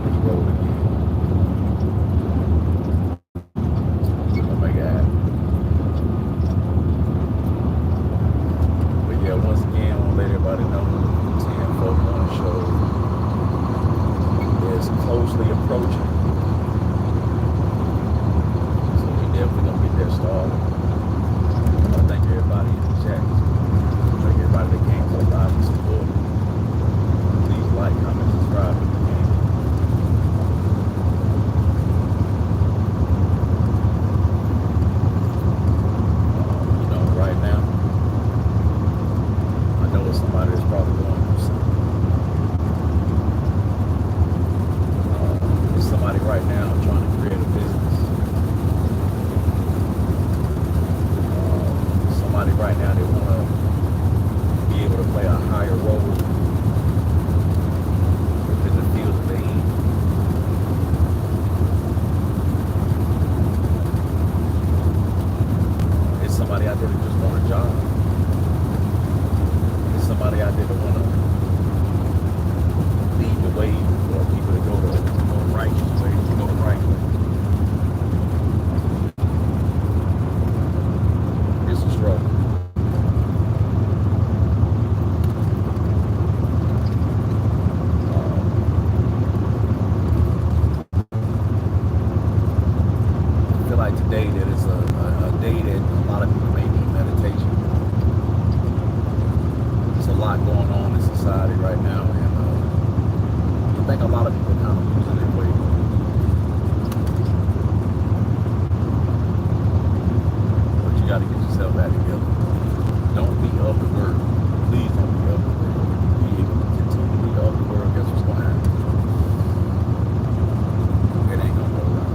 this road again. We'll make it happen. But yeah, once again, I want to let everybody know the 10-4 morning show is closely approaching. So we definitely gonna get that started. I want to thank everybody in the chat. Thank everybody that came to the live and support. Please like, comment, subscribe if you can. Right now, I know it's somebody that's probably going through something. There's somebody right now trying to create a business. Somebody right now that want to be able to play a higher role within the field that they in. There's somebody out there that just want a job. There's somebody out there that want to lead the way for people to go the righteous way, to go the right way. It's a struggle. I feel like today that is a day that a lot of people may need meditation. There's a lot going on in society right now, and I think a lot of people are kind of losing their way. But you got to get yourself back together. Don't be of the word. Please don't be of the word. If you continue to be of the word, guess what's going to happen? It ain't going to go right.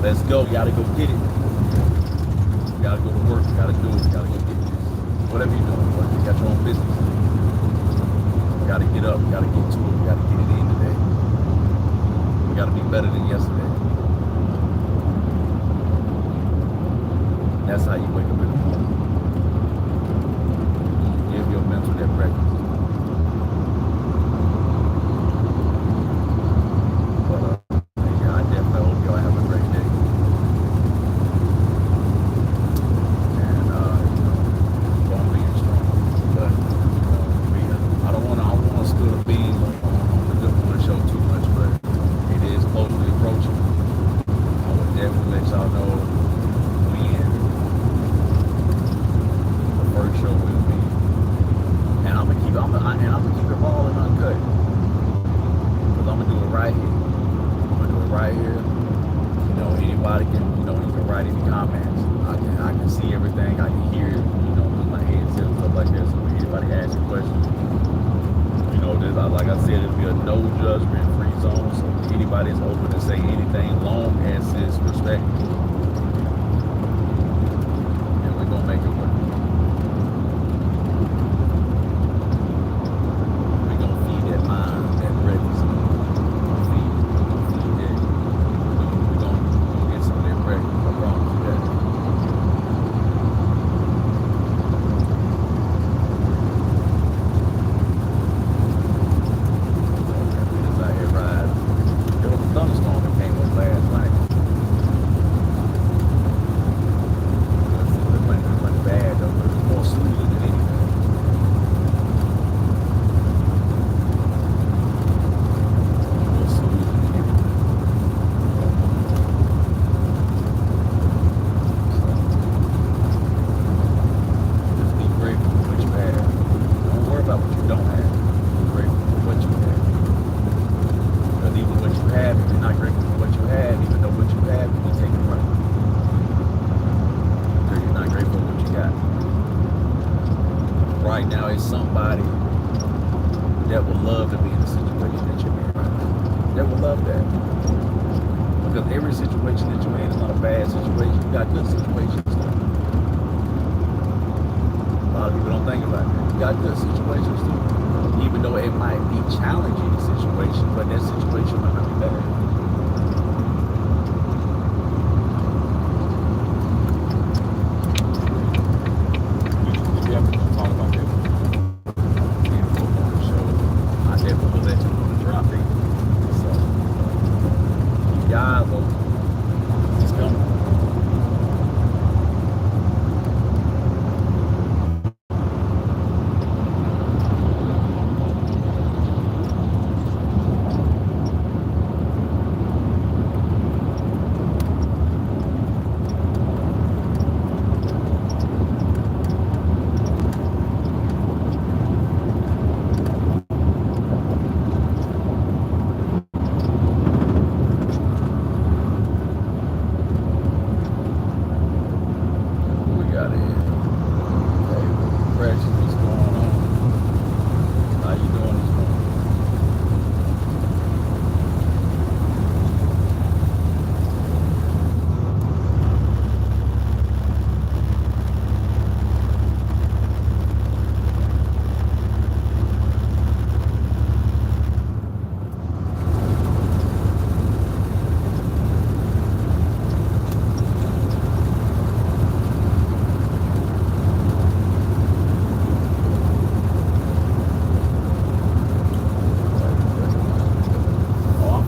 Let's go. You gotta go get it. You gotta go to work. You gotta do it. You gotta go get it. Whatever you're doing, you got your own business. You gotta get up. You gotta get to it. You gotta get it in today. You gotta be better than yesterday. That's how you wake up in the morning. You give your mental that breakfast. got good situations too. A lot of people don't think about that. You got good situations too. Even though it might be challenging situation, but that situation might not be bad.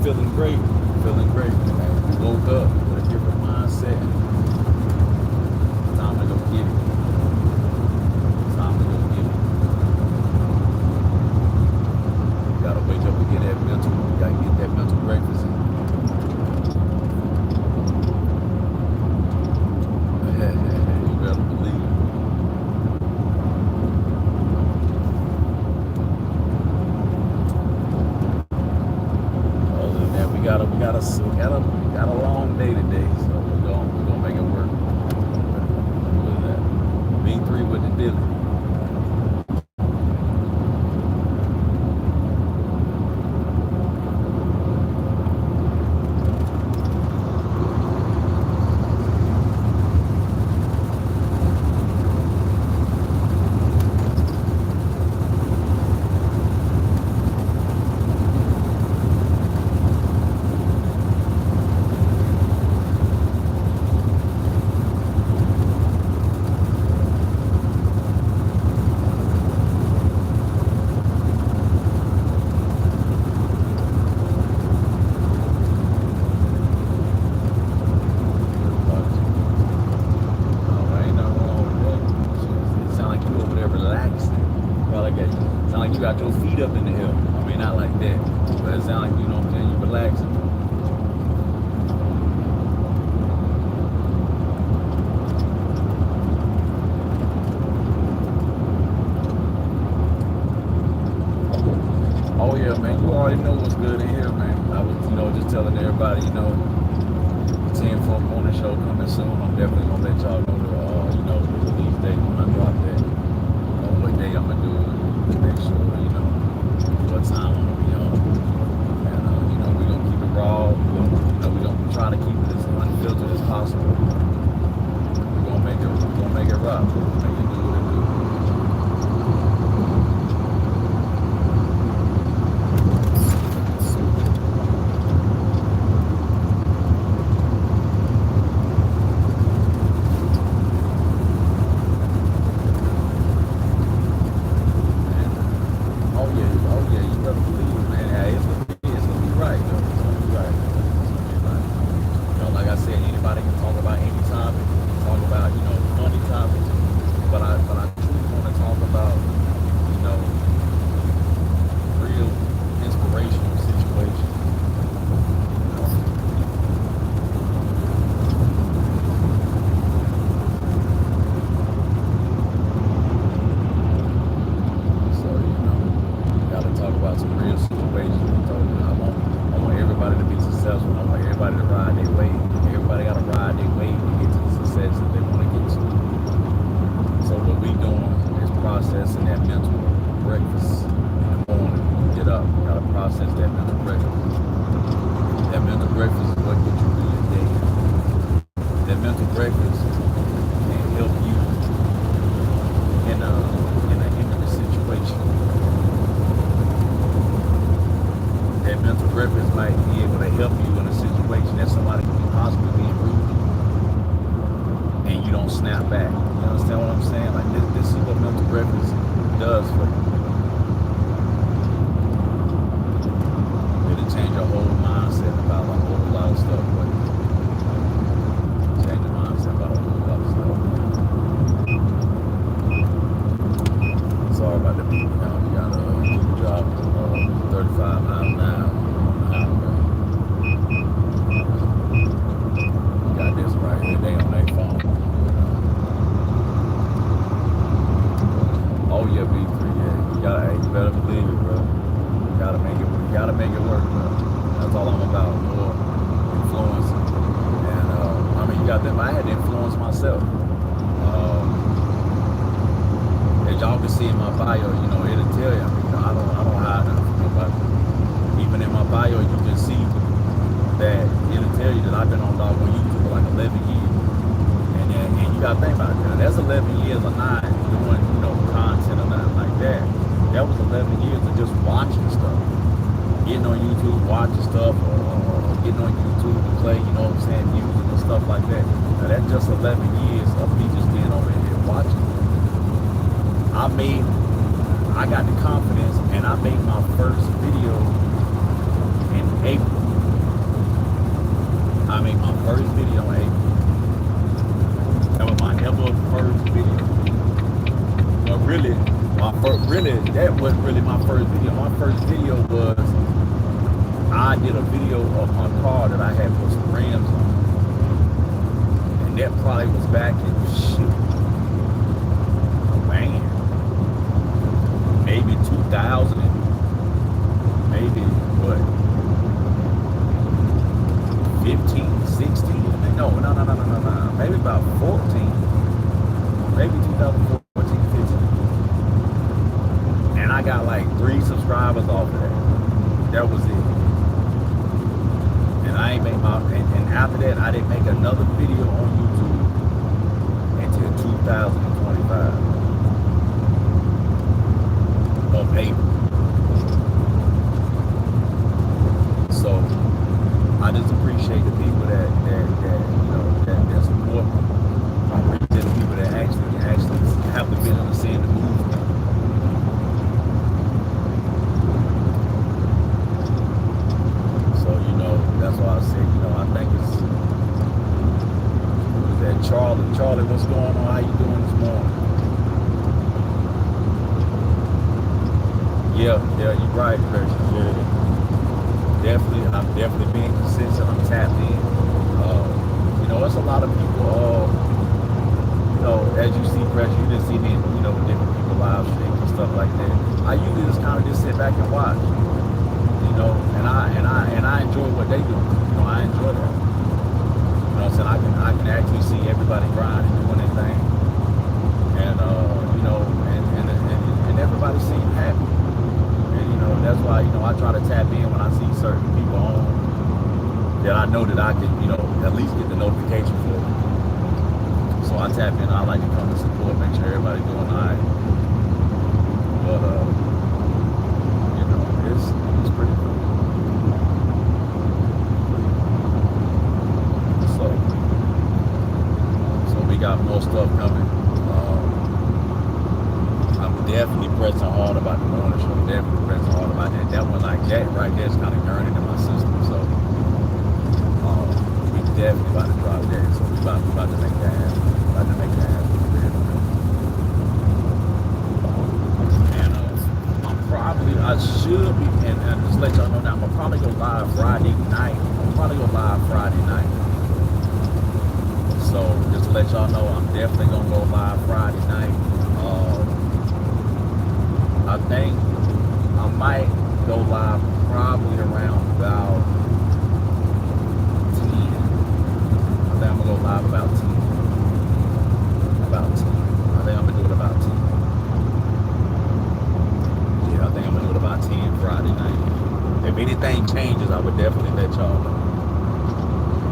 Feeling great. We woke up with a different mindset. Time to go get it. Time to go get it. You gotta wake up and get that mental. You gotta get that mental breakfast in. You better believe it. We got a long day today, so we're gonna make it work. Look at that. B3 with the dilly. You got your feet up in the air. I mean, not like that, but it sounds like, you know what I'm saying, you relaxing. Oh yeah, man, you already know what's good in here, man. I was, just telling everybody, 10-4 morning show coming soon. I'm definitely gonna let y'all know the release date when I drop that. What day I'm gonna do it. Make sure, what time I'm gonna be on. And, we're gonna keep it raw. We're gonna try to keep it as unfiltered as possible. We're gonna make it rough. Make it do what it do. But I mental breakfast can help you in a intimate situation. That mental breakfast might be able to help you in a situation that somebody could be possibly being rude, and you don't snap back. You understand what I'm saying? Like this is what mental breakfast does for you. It'll change your whole mindset about a whole lot of stuff. But change your mindset about a whole lot of stuff. Sorry about the beat. Now we got a drop 35 miles an hour on the highway. We got this right here. They on their phone. Oh yeah, B3. Yeah, you better believe it, bro. You gotta make it work, bro. That's all I'm about. More influence. And I mean, you got them. I had to influence myself. As y'all can see in my bio, you know, it'll tell you. I mean, you know, I don't hide nothing from nobody. Even in my bio, you can see that it'll tell you that I've been on YouTube for like 11 years. And you gotta think about it. That's 11 years of not doing, you know, content or nothing like that. That was 11 years of just watching stuff. Getting on YouTube, watching stuff, or getting on YouTube to play, you know what I'm saying, music and stuff like that. Now that's just 11 years of me just being over here watching. I got the confidence, and I made my first video in April. I made my first video in April. That was my ever first video. But really, that wasn't really my first video. My first video was, I did a video of my car that I had put some rims on. And that probably was back in, maybe 2000, maybe what, 15, 16, no, maybe about 14, maybe 2014, 15. And I got like 3 subscribers off of that. That was it. And I ain't make and after that, I didn't make another video on YouTube until 2025. Of April. So I just appreciate the people that you know that support me. I appreciate the people that actually have the vision of seeing the movement. So you know that's why I said, you know, I think it's that Charlie, what's going on? How you doing this morning? Yeah, you're right, Christian. Yeah. I'm definitely being consistent. I'm tapped in. You know, it's a lot of people. You know, as you see, Pressure, you just see me, you know, different people live streams and stuff like that. I usually just kind of just sit back and watch. You know, and I enjoy what they do. You know, I enjoy that. You know what I'm saying? I can actually see everybody grinding and doing their thing, and you know, and everybody seems happy. That's why, you know, I try to tap in when I see certain people on that I know that I can, you know, at least get the notification for. So I tap in. I like to come and support, make sure everybody's doing all right. But you know, it's pretty cool. So we got more stuff coming. I'm definitely pressing hard about the morning show. Definitely pressing hard about that. That one like that right there is kind of yearning in my system. So we definitely about to drop that. So we about to make that happen. About to make that happen. And I should be, and just let y'all know now, I'm gonna probably go live Friday night. So just to let y'all know, I'm definitely gonna go live Friday night. I think I might go live probably around about 10. I think I'm gonna go live about 10. About 10. I think I'm gonna do it about 10. Yeah, I think I'm gonna do it about 10 Friday night. If anything changes, I would definitely let y'all know.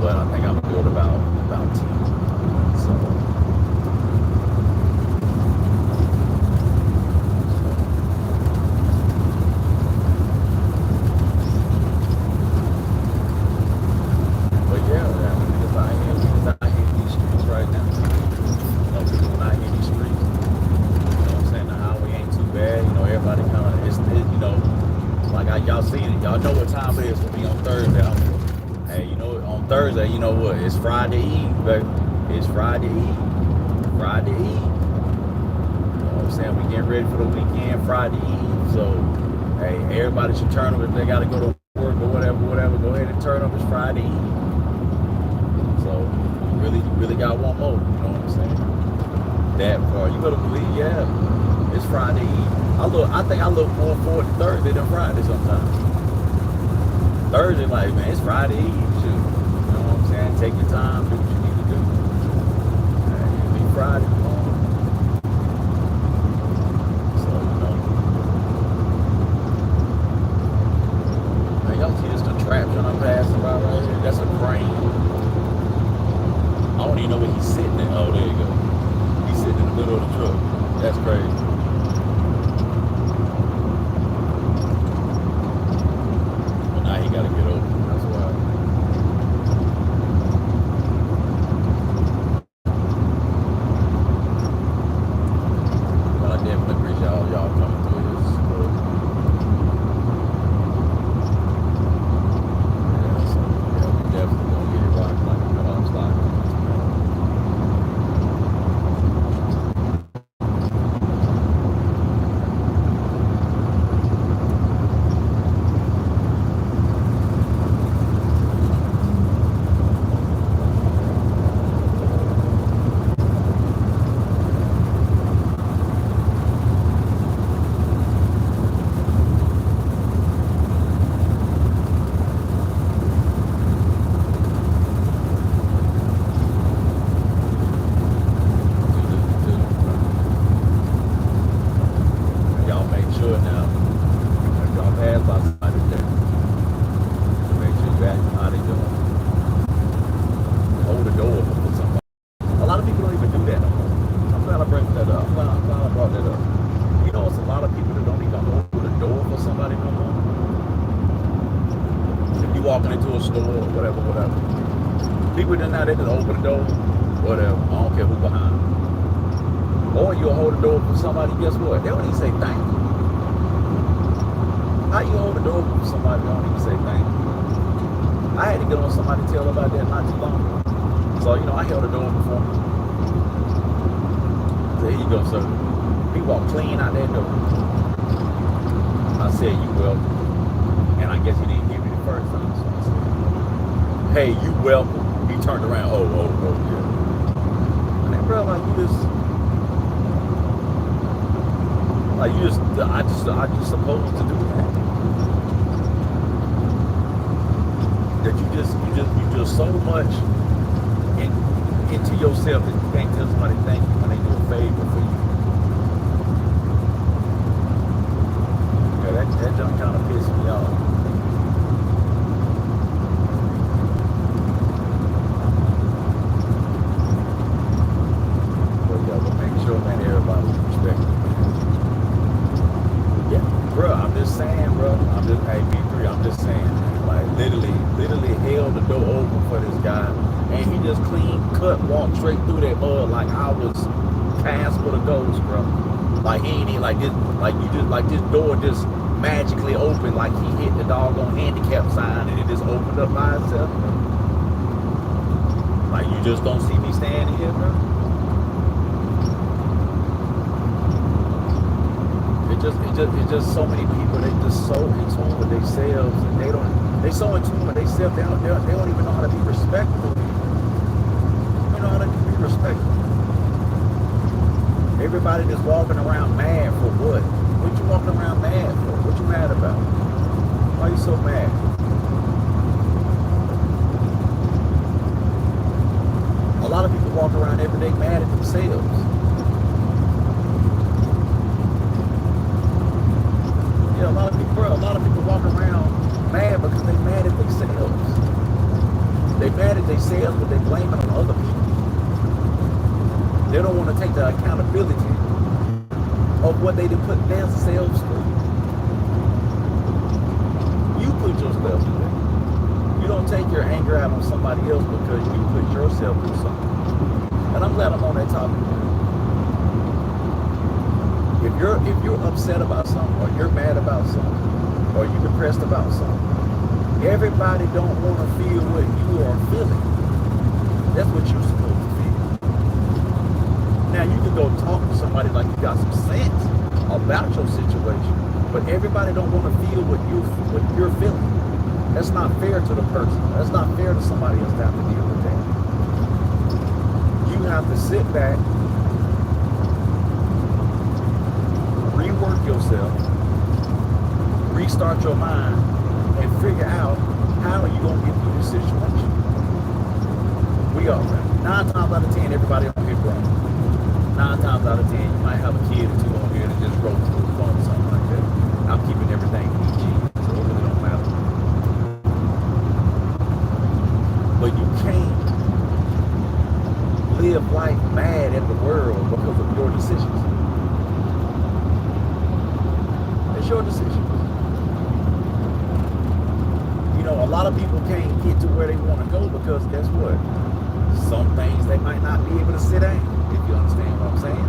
But I think I'm gonna do it about 10. Well, you know what? It's Friday Eve, baby. It's Friday Eve. Friday Eve. You know what I'm saying? We getting ready for the weekend, Friday Eve. So, hey, everybody should turn up if they got to go to work or whatever. Go ahead and turn up. It's Friday Eve. So, you really got one more. You know what I'm saying? That part. You better believe, yeah. It's Friday Eve. I think I look more forward to Thursday than Friday sometimes. Thursday, like, man, it's Friday Eve. Shoot. You know what I'm saying? Take your time, do what you need to do. It'll be Friday morning. So, you know. Man, y'all see this the traction I'm passing by right here? That's a crane. I don't even know where he's sitting at. Oh, there you go. He's sitting in the middle of the truck. That's crazy. Well, now he got to get over. That's why. But I definitely appreciate all y'all coming through this. Yeah, so yeah, we definitely gonna get it rocked like a cut off slide. Y'all make sure now, if y'all pass by somebody there, make sure you ask them how they doing. Hold the door open for somebody. A lot of people don't even do that no more. I'm glad I brought that up. I'm glad I brought that up. You know, it's a lot of people that don't even hold the door for somebody no more. If you walking into a store or whatever. People that now they just open the door, whatever. I don't care who behind. Or you'll hold the door for somebody, guess what? They don't even say thank you. How you hold the door for somebody that don't even say thank you? I had to get on somebody to tell about that not too long ago. So, you know, I held the door before. So here you go, sir. He walked clean out that door. I said, you welcome. And I guess he didn't give me the first time. So I said, hey, you welcome. He turned around, oh, yeah. And then, bro, like, I just supposed to do that. That you just so much into yourself that you can't tell somebody thank you when they do a favor for you. Yeah, that junk kind of pissed me off. But yeah, but make sure, man, everybody's respected. Yeah, bro, I'm just saying, bro. Hey, B3, I'm just saying, man. Like, literally held the door open for this guy, and he just clean cut, walked straight through that mud like I was cast for the ghost, bro. Like he ain't even like this, like this door just magically opened, like he hit the doggone handicap sign and it just opened up by itself, bro. Like you just don't see me standing here, bro. It's just so many people. They just so in tune with themselves, and they so in tune with themselves. They don't even know how to be respectful. They know how to be respectful. Everybody just walking around mad for what? What you walking around mad for? What you mad about? Why are you so mad? A lot of people walk around every day mad at themselves. Yeah, a lot of people walk around mad because they mad at themselves. They mad at themselves, but they blame it on other people. They don't want to take the accountability of what they did put themselves through. You put yourself through that. You don't take your anger out on somebody else because you put yourself through something. And I'm glad I'm on that topic. If you're upset about something, or you're mad about something, or you're depressed about something, everybody don't want to feel what you are feeling. That's what you're supposed to feel. Now you can go talk to somebody like you got some sense about your situation, but everybody don't want to feel what you're feeling. That's not fair to the person. That's not fair to somebody else to have to deal with that. You have to sit back, rework yourself, restart your mind, and figure out how are you going to get through this situation. We all right. 9 times out of 10, everybody on here grown. 9 times out of 10, you might have a kid or two on here that just roll through the phone or something like that. I'm keeping everything PG, so it really don't matter. But you can't live life mad at the world because of your decisions. It's your decision. You know, a lot of people can't get to where they want to go because guess what? Some things they might not be able to sit down, if you understand what I'm saying.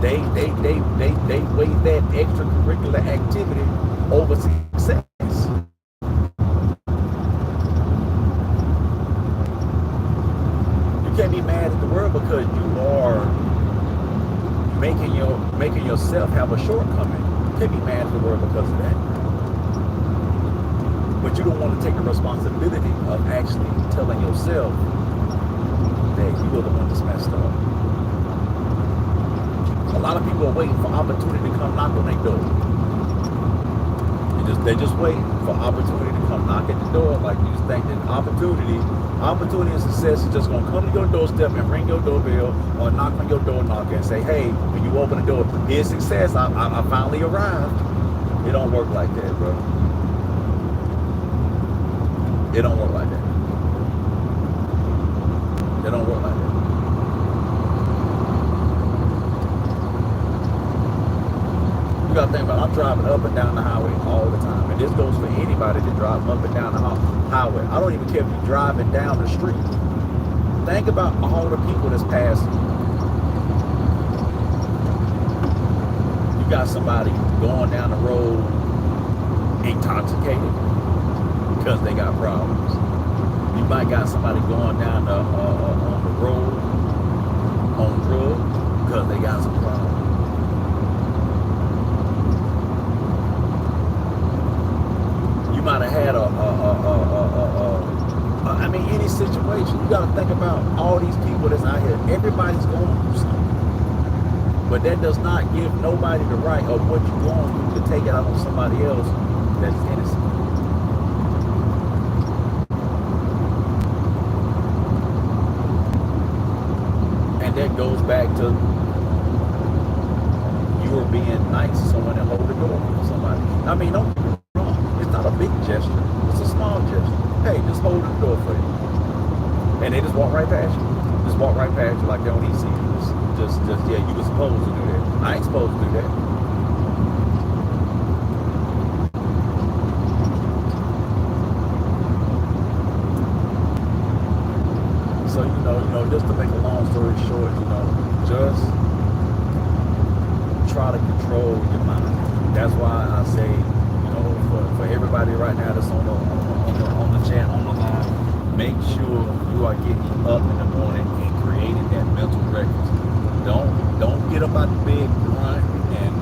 They weigh that extracurricular activity over success. You can't be mad at the world because you are making yourself have a shortcoming. You can't be mad at the world because of that. But you don't want to take the responsibility of actually telling yourself that you are the one that's messed up. A lot of people are waiting for opportunity to come knock on their door. They just wait for opportunity to come knock at the door. Like you just think that opportunity and success is just gonna come to your doorstep and ring your doorbell or knock on your door knocker and say, hey, when you open the door, here's success. I finally arrived. It don't work like that, bro. It don't work like that. It don't work like that. You gotta think about it. I'm driving up and down the highway all the time. And this goes for anybody that drives up and down the highway. I don't even care if you're driving down the street. Think about all the people that's passing. You got somebody going down the road intoxicated because they got problems. You might got somebody going down on the road on drugs because they got some problems. You might have had I mean, any situation. You got to think about all these people that's out here. Everybody's going through something. But that does not give nobody the right of what you're going through to take it out on somebody else that's innocent. That goes back to you were being nice to someone and hold the door for somebody. I mean, don't get me wrong. It's not a big gesture. It's a small gesture. Hey, just hold the door for you. And they just walk right past you. Just walk right past you like they don't even see you. Just yeah, you were supposed to do that. I ain't supposed to do that. So, you know, just to make a long story short, just try to control your mind. That's why I say, for everybody right now that's on the chat, on the line, make sure you are getting up in the morning and creating that mental record. Don't get up out the bed, grunt and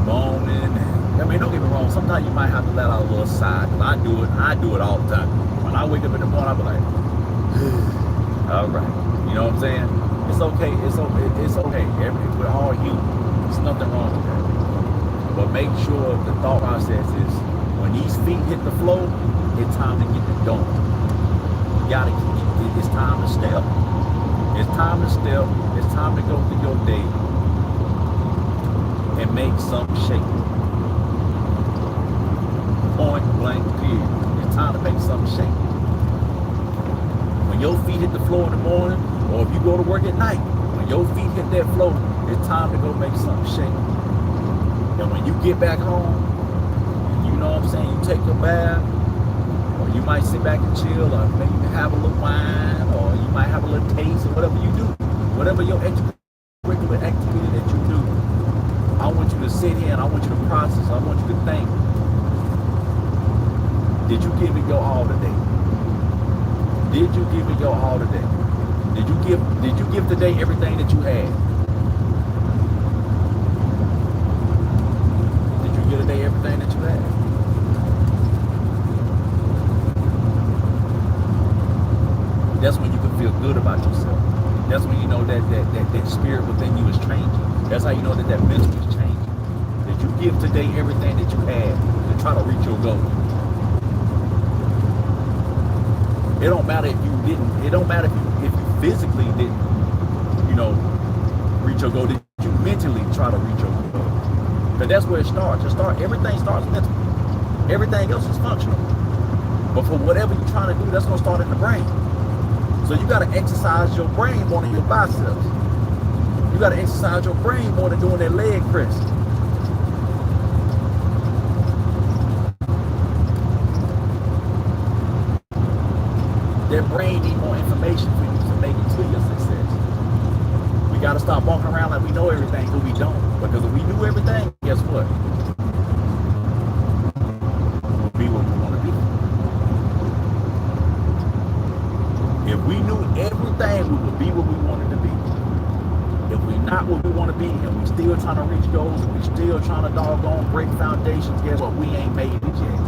moaning. I mean, don't get me wrong. Sometimes you might have to let out a little sigh. Cause I do it all the time. When I wake up in the morning, I be like, all right. You know what I'm saying? It's okay. It's okay. We're all human. There's nothing wrong with that. But make sure the thought process is when these feet hit the floor, it's time to get the going. It's time to step. It's time to step. It's time to go through your day and make some shape. Point blank period. It's time to make some shape. When your feet hit the floor in the morning, or if you go to work at night, when your feet hit that floor, it's time to go make something shake. And when you get back home, you know what I'm saying, you take a bath, or you might sit back and chill, or maybe have a little wine, or you might have a little taste, or whatever you do. Whatever your extracurricular activity that you do, I want you to sit here and I want you to process, I want you to think. Did you give it your all today? Did you give it your all today? Did you give today everything that you had? Did you give today everything that you had? That's when you can feel good about yourself. That's when you know that spirit within you is changing. That's how you know that mental is changing. That you give today everything that you had to try to reach your goal. It don't matter if you didn't. It don't matter if you physically didn't, reach your goal. Did you mentally try to reach your goal? Because that's where it starts. Everything starts mentally. Everything else is functional. But for whatever you're trying to do, that's gonna start in the brain. So you gotta exercise your brain more than your biceps. You gotta exercise your brain more than doing that leg press. That brain needs more information for you to make it to your success. We got to stop walking around like we know everything, but we don't. Because if we knew everything, guess what? We'll be where we want to be. If we knew everything, we would be where we wanted to be. If we're not where we want to be, and we still trying to reach goals, and we still trying to doggone break foundations, guess what? We ain't made it yet.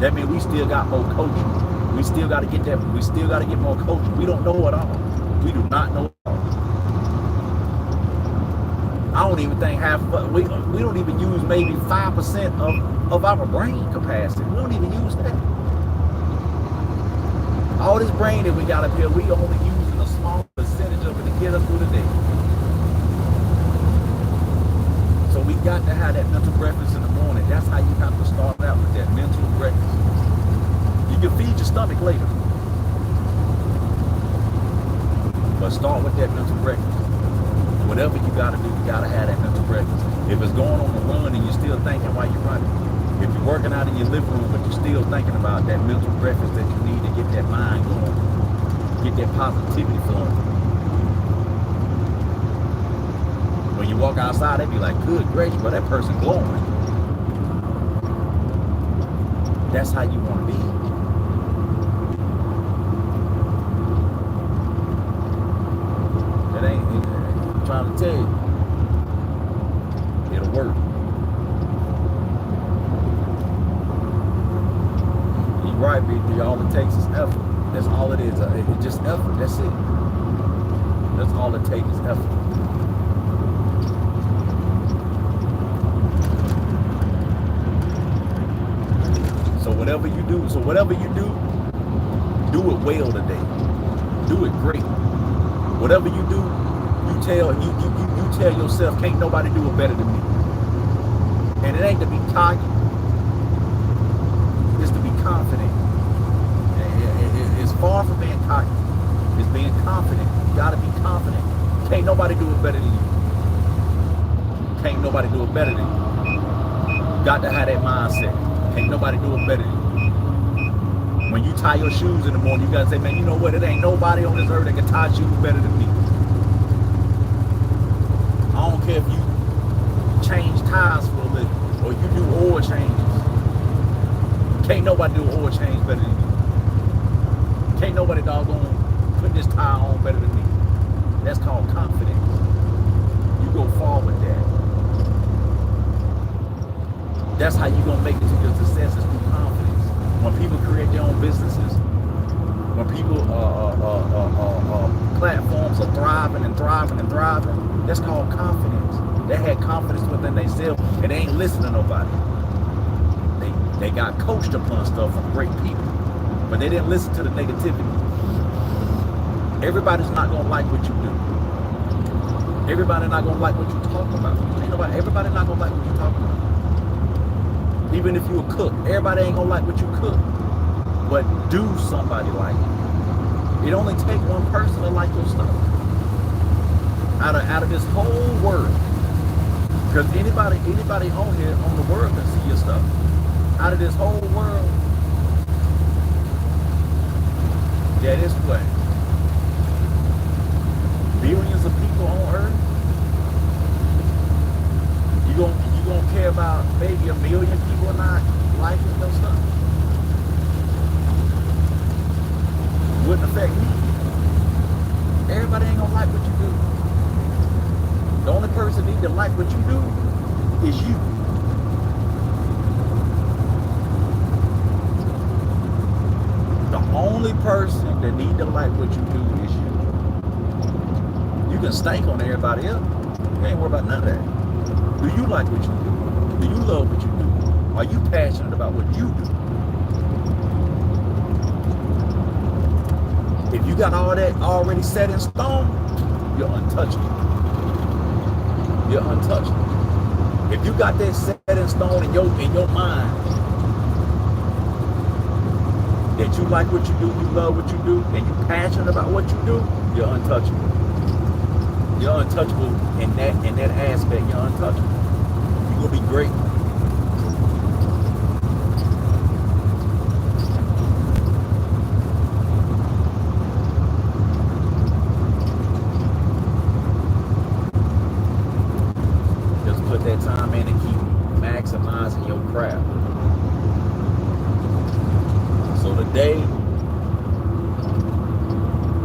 That means we still got more coaching. We still got to get that. We still got to get more coaching. We don't know it all. We do not know it all. I don't even think we don't even use maybe 5% of our brain capacity. We don't even use that. All this brain that we got up here, we only using a small percentage of it to get us through the day. So we got to have that mental breakfast in the morning. That's how you have to start out with that mental breakfast. You can feed your stomach later. But start with that mental breakfast. Whatever you gotta do, you gotta have that mental breakfast. If it's going on the run and you're still thinking while you're running, if you're working out in your living room but you're still thinking about that mental breakfast that you need to get that mind going, get that positivity flowing. When you walk outside, they be like, good gracious, but that person glowing. That's how you want to be. I'm trying to tell you, it'll work. You're right, BD. All it takes is effort. That's all it is. It's just effort. That's it. That's all it takes is effort. So whatever you do, do it well today. Do it great. Whatever you do, you tell yourself, can't nobody do it better than me. And it ain't to be cocky, it's to be confident. It's far from being cocky. It's being confident. You gotta be confident. Can't nobody do it better than you. Can't nobody do it better than you. Got to have that mindset. Can't nobody do it better than you. When you tie your shoes in the morning, you gotta say, man, you know what? It ain't nobody on this earth that can tie shoes better than me. I don't care if you change tires for a living or you do oil changes. Can't nobody do an oil change better than you. Can't nobody doggone put this tire on better than me. That's called confidence. You go far with that. That's how you gonna make it to your success, is through confidence. When people create their own businesses, when people platforms are thriving and thriving and thriving, that's called confidence. They had confidence within themselves and they ain't listening to nobody. They got coached upon stuff from great people, but they didn't listen to the negativity. Everybody's not gonna like what you do. Everybody's not gonna like what you talk about. Everybody's not gonna like what you talk about. Even if you a cook, everybody ain't gonna like what you cook. But do somebody like it. It only takes one person to like your stuff. Out of this whole world. Because anybody on here on the world can see your stuff. Out of this whole world, that is what? Billions of people on earth. You gonna care about maybe 1 million people not liking your stuff? wouldn't affect me. Everybody ain't gonna like what you do. The only person need to like what you do is you. The only person that need to like what you do is you. You can stank on everybody else. You ain't worry about none of that. Do you like what you do? Do you love what you do? Are you passionate about what you do? If you got all that already set in stone, you're untouchable. You're untouchable. If you got that set in stone in your mind, that you like what you do, you love what you do, and you're passionate about what you do, you're untouchable. You're untouchable in that aspect. You're untouchable. You're gonna be great. Just put that time in and keep maximizing your craft. So today,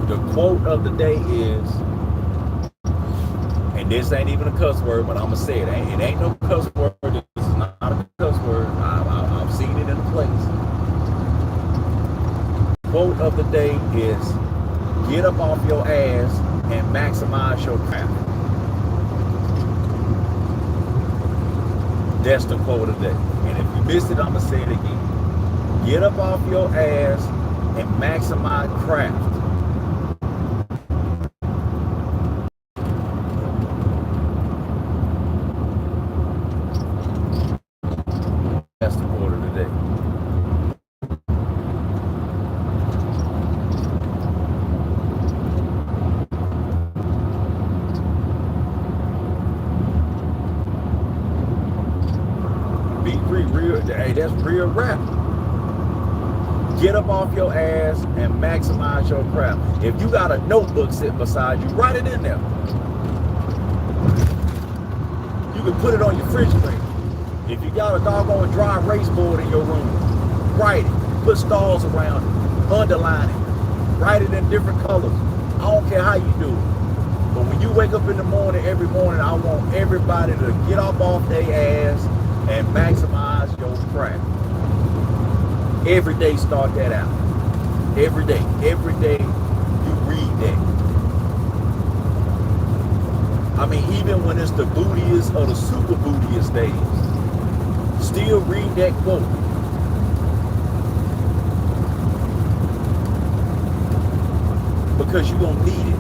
the quote of the day is, and this ain't even a cuss word, but I'm gonna say it. It ain't no cuss word. This is not a cuss word. I've seen it in a place. Quote of the day is, get up off your ass and maximize your craft. That's the quote of the day. And if you missed it, I'm gonna say it again. Get up off your ass and maximize craft. That's the quote of the day. Be real. Hey, that's real rap. Get up off your ass and maximize your craft. If you got a notebook sitting beside you, write it in there. You can put it on your refrigerator. If you got a doggone dry erase board in your room, write it. Put stars around it. Underline it. Write it in different colors. I don't care how you do it. But when you wake up in the morning, every morning, I want everybody to get up off their ass and maximize your craft. Every day, start that out. Every day you read that. I mean, even when it's the bootiest or the super bootiest days, still read that quote. Because you're gonna need it.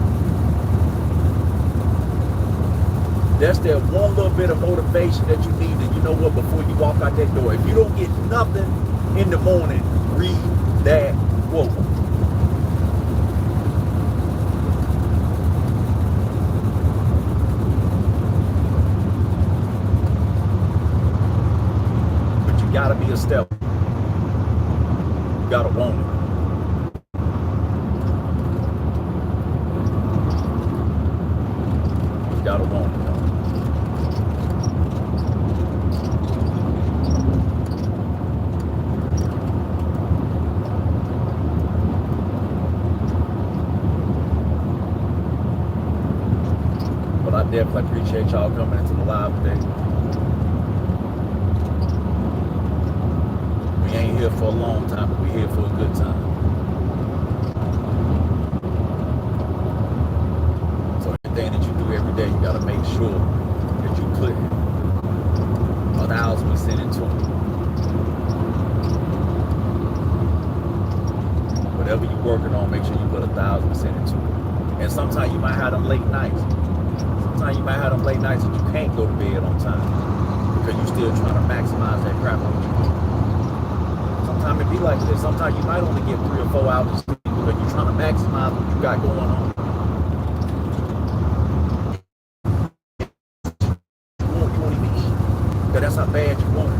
That's that one little bit of motivation that you need, and you know what, before you walk out that door. If you don't get nothing in the morning, read that quote. But you gotta be a step. You gotta want it. You gotta want it. I definitely appreciate y'all coming into the live today. We ain't here for a long time, but we're here for a good time. So anything that you do every day, you gotta make sure that you put 1,000% into it. Whatever you're working on, make sure you put 1,000% into it. And sometimes you might have them late nights. Sometimes you might have them late nights that you can't go to bed on time because you're still trying to maximize that crap on you. Sometimes it be like this. Sometimes you might only get 3 or 4 hours of sleep because you're trying to maximize what you got going on. You won't even eat because that's how bad you want it.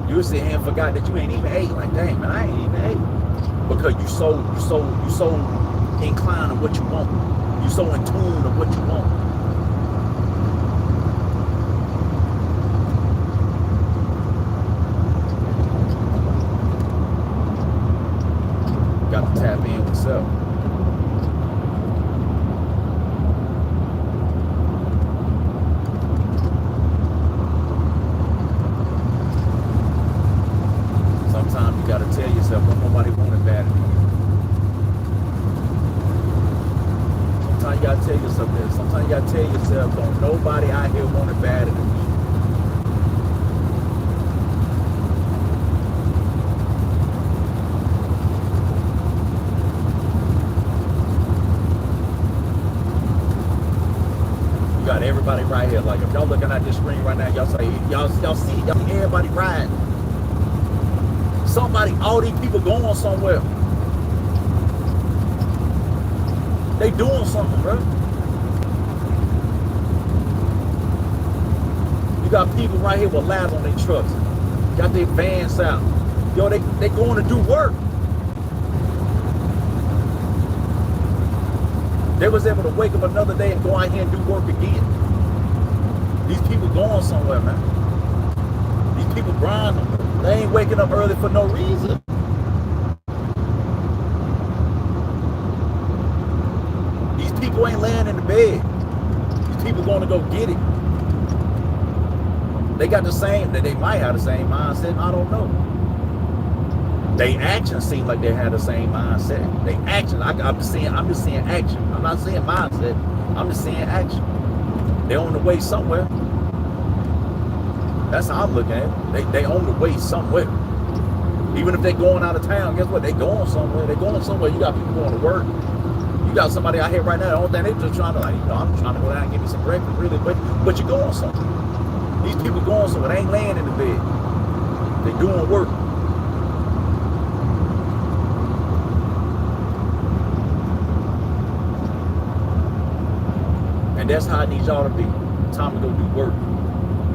You sit here and forgot that you ain't even ate. Like, dang, man, I ain't even ate. Because you so inclined to what you want. You so in tune to what you want. y'all looking at this screen right now. Y'all say, y'all see everybody riding. Somebody, all these people going somewhere. They doing something, bro. You got people right here with ladders on their trucks. Got their vans out. Yo, they going to do work. They was able to wake up another day and go out here and do work again. These people going somewhere, man. These people grinding. They ain't waking up early for no reason. These people ain't laying in the bed. These people going to go get it. They got the same, they might have the same mindset, I don't know. They actions seem like they had the same mindset. They action, I'm just saying action. I'm not saying mindset, I'm just saying action. They're on the way somewhere. That's how I'm looking at it. They on the way somewhere. Even if they going out of town, guess what? They going somewhere. They going somewhere. You got people going to work. You got somebody out here right now, the only thing they just trying to I'm trying to go down and get me some breakfast really quick, but you're going somewhere. These people going somewhere. They ain't laying in the bed. They doing work. And that's how I need y'all to be. Time to go do work.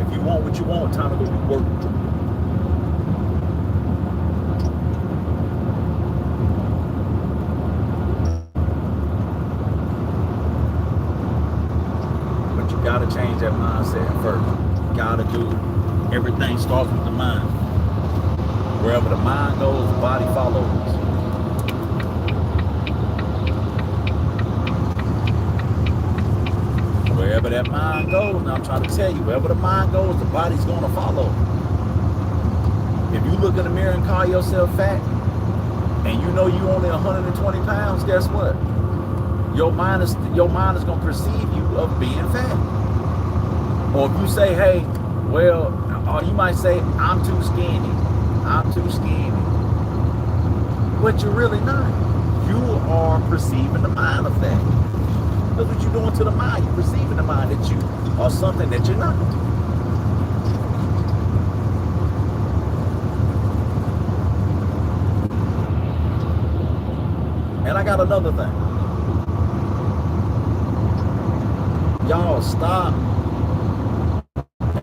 If you want what you want, time to go do work. But you gotta change that mindset first. Gotta do it. Everything starts with the mind. Wherever the mind goes, the body follows. Wherever that mind goes, now I'm trying to tell you, wherever the mind goes, the body's gonna follow. If you look in the mirror and call yourself fat, and you know you only 120 pounds, guess what? Your mind is gonna perceive you of being fat. Or if you say, hey, well, or you might say, I'm too skinny. I'm too skinny. But you're really not. You are perceiving the mind of that. That's what you're doing to the mind. You're perceiving the mind that you are something that you're not. And I got another thing. Y'all stop.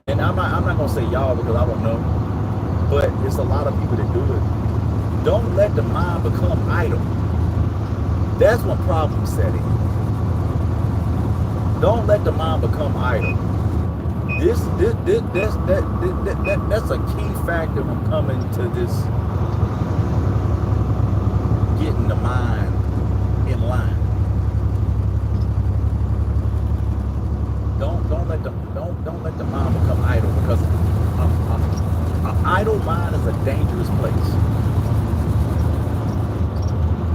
And I'm not gonna say y'all because I don't know, but it's a lot of people that do it. Don't let the mind become idle. That's when problems set in. Don't let the mind become idle. That's a key factor when coming to this, getting the mind in line. Don't let the mind become idle, because an idle mind is a dangerous place.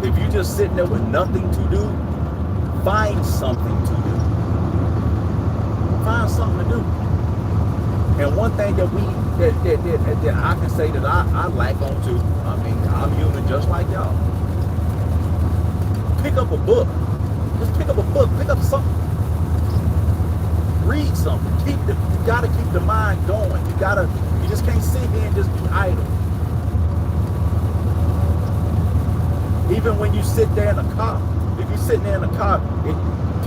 If you're just sitting there with nothing to do, find something to do. Find something to do. And one thing that I can say that I lack on too, I mean, I'm human just like y'all. Pick up a book. Just pick up a book. Pick up something. Read something. You gotta keep the mind going. You just can't sit here and just be idle. Even when you sit there in a car, if you're sitting there in a car,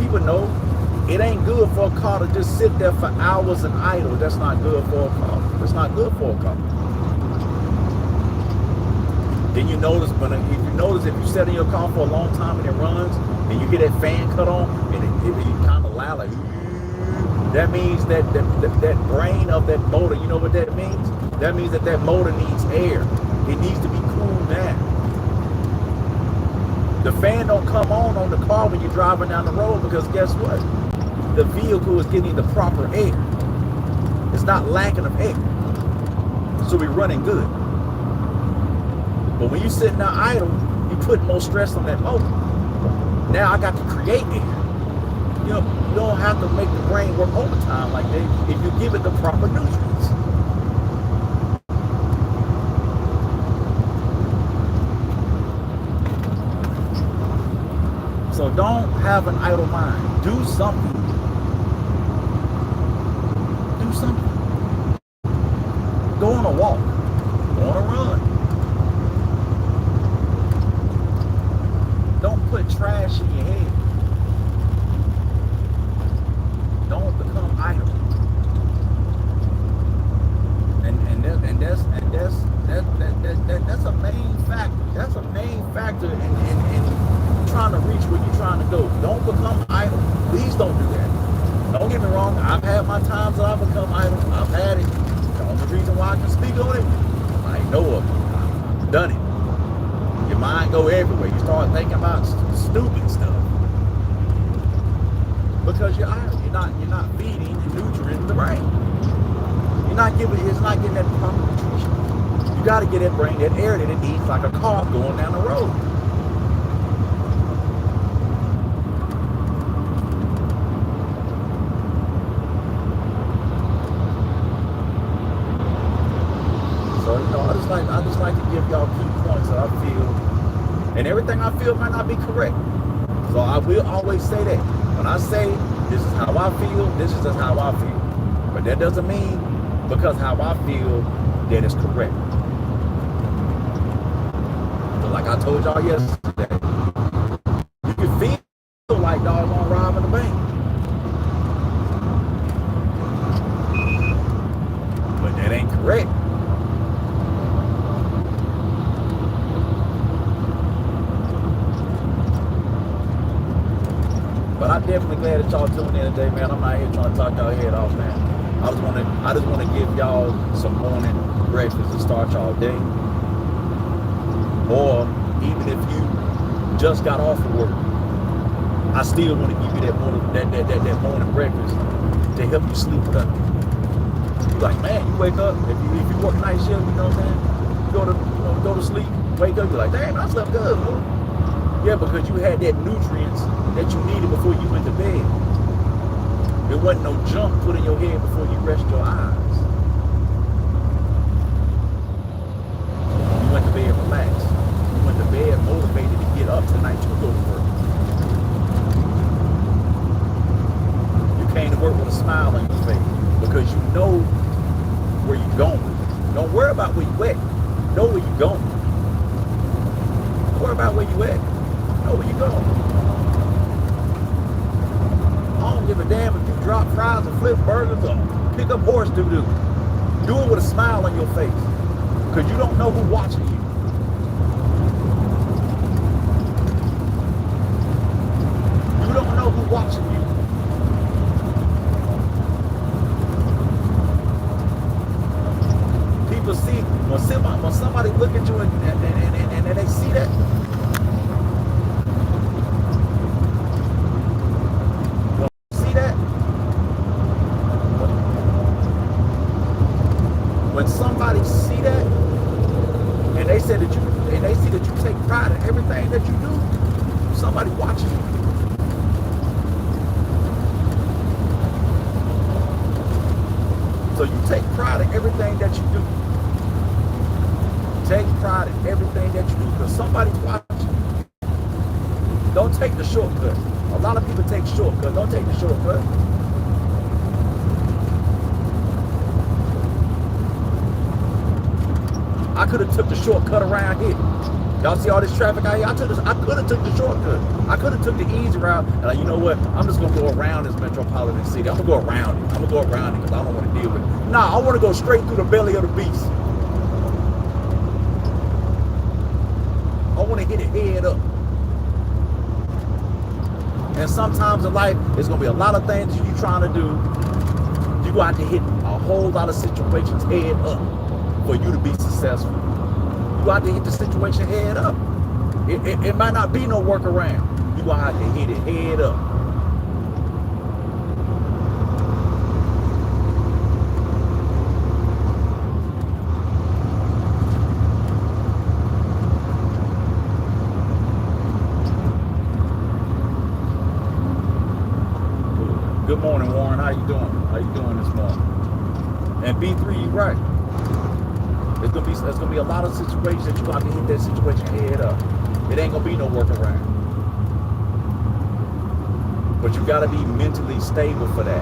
people know it ain't good for a car to just sit there for hours and idle. That's not good for a car. That's not good for a car. Then you notice if you sit in your car for a long time and it runs, and you get that fan cut on, and it kind of loud, like, that means that brain of that motor, you know what that means? That means that motor needs air. It needs to be cooled down. The fan don't come on the car when you're driving down the road, because guess what? The vehicle is getting the proper air. It's not lacking of air. So we're running good. But when you're sitting there idle, you put more stress on that motor. Now I got to create air. You don't have to make the brain work overtime like that if you give it the proper nutrients. So don't have an idle mind. Do something. to walk, on a run. Don't put trash in your head. Don't become idle. That's a main factor. That's a main factor in trying to reach where you're trying to go. Don't become idle. Please don't do that. Don't get me wrong. I've had my times that I've become idle. I've had it. The only reason why I can speak on it, I know of it. I've done it. Your mind go everywhere. You start thinking about stupid stuff because you're idle. You're not feeding and nutrients the brain. It's not getting that proper nutrition. You got to get that brain that air that it needs, like a car going down the road. So I just like to give y'all key points that I feel, and everything I feel might not be correct. So I will always say that. When I say this is how I feel, this is just how I feel. But that doesn't mean because how I feel that it's correct. So like I told y'all yesterday, you can feel like doggone robbing the bank. But that ain't correct. But I'm definitely glad that y'all tuned in today, man. I'm not here trying to talk y'all head off, man. I just want to give y'all some morning breakfast to start y'all day. Or even if you just got off of work, I still want to give you that morning breakfast to help you sleep better. You're like, man, you wake up, if you work night shift, you know what I'm saying? You go to sleep, wake up, you're like, damn, I slept good, bro. Yeah, because you had that nutrients that you needed before you went to bed. There wasn't no junk put in your head before you rest your eyes. You went to bed relaxed. You went to bed motivated to get up tonight to go to work. You came to work with a smile on your face because you know where you're going. Don't worry about where you at. Know where you're going. Don't worry about where you at. Know where you're going. I don't give a damn if you drop fries or flip burgers or pick up horse doo-doo. Do it with a smile on your face. Because you don't know who's watching you. You don't know who's watching you. People see, when somebody look at you and they see that, when somebody see that and they say that they see that you take pride in everything that you do, somebody watching you. So you take pride in everything that you do. Take pride in everything that you do because somebody's watching. Don't take the shortcut. A lot of people take shortcuts. Don't take the shortcut. I could have took the shortcut around here. Y'all see all this traffic out here? I could have took the shortcut. I could have took the easy route. And you know what? I'm just going to go around this metropolitan city. I'm going to go around it. I'm going to go around it because I don't want to deal with it. Nah, I want to go straight through the belly of the beast. I want to hit it head up. And sometimes in life, there's going to be a lot of things that you're trying to do. You're going to have to hit a whole lot of situations head up for you to be successful. You got to hit the situation head up. It might not be no workaround. You gonna have to hit it head up. Good morning, Warren. How you doing? How you doing this morning? And B3, you right. There's gonna be a lot of situations that you got to hit that situation head up. It ain't gonna be no workaround. But you gotta be mentally stable for that.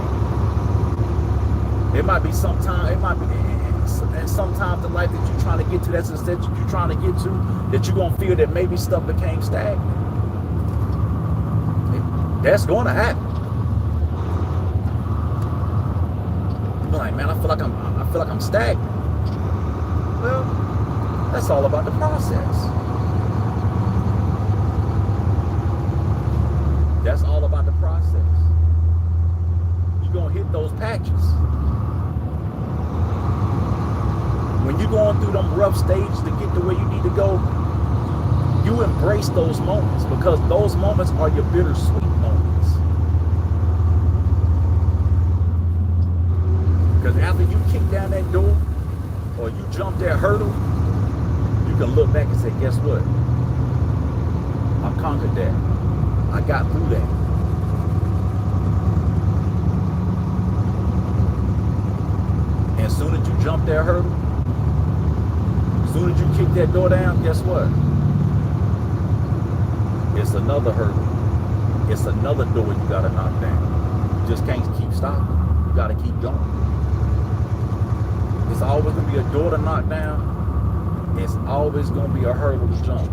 It might be sometime, it might be, and sometimes the life that you're trying to get to, that's the stage you're trying to get to, that you're gonna feel that maybe stuff became stagnant. That's gonna happen. You're like, man, I feel like I'm stagnant. Well, that's all about the process. That's all about the process. You're gonna hit those patches. When you're going through them rough stages to get to where you need to go, you embrace those moments, because those moments are your bittersweet moments. Because after you kick down that door or you jump that hurdle, you can look back and say, guess what? I conquered that. I got through that. And as soon as you jump that hurdle, as soon as you kick that door down, guess what? It's another hurdle. It's another door you gotta knock down. You just can't keep stopping. You gotta keep going. It's always gonna be a door to knock down. It's always gonna be a hurdle to jump.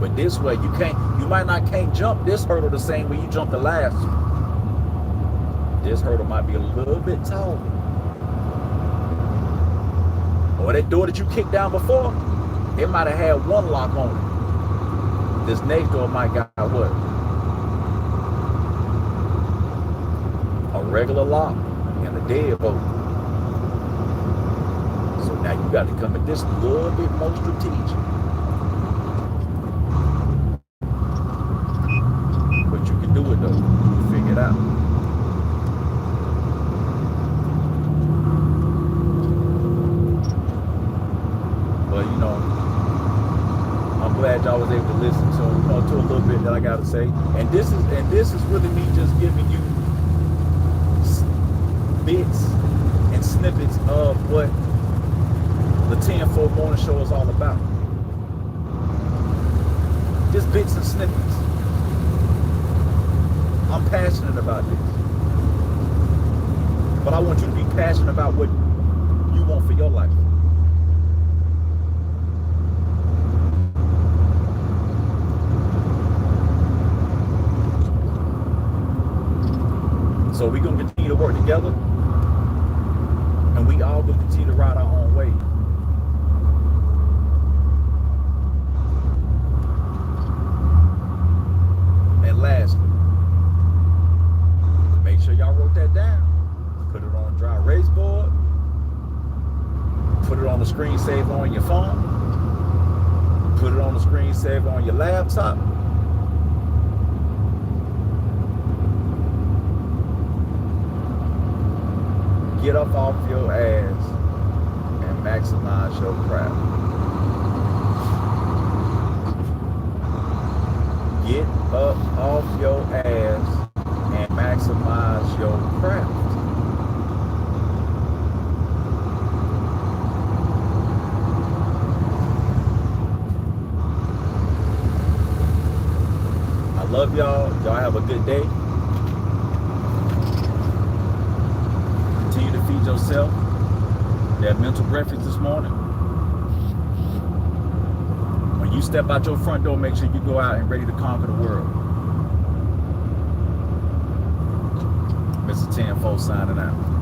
But this way, you might not can't jump this hurdle the same way you jumped the last one. This hurdle might be a little bit taller. Or that door that you kicked down before, it might have had one lock on it. This next door might got what? A regular lock and a deadbolt. So now you got to come at this a little bit more strategic. But you can do it though. You figure it out. But you know, I'm glad y'all was able to listen to a little bit that I got to say. And this is really me just giving you bits and snippets of what the 10-4 morning show is all about. Just bits and snippets. I'm passionate about this. But I want you to be passionate about what you want for your life. So we're going to continue to work together, and we all going to continue to ride our own way. And lastly, make sure y'all wrote that down. Put it on a dry erase board. Put it on the screensaver on your phone. Put it on the screensaver on your laptop. Get up off your ass and maximize your craft. Get up off your ass and maximize your craft. I love y'all. Y'all have a good day. Continue to feed yourself. That mental breakfast this morning. When you step out your front door, make sure you go out and ready to conquer the world. Mr. 10-4 signing out.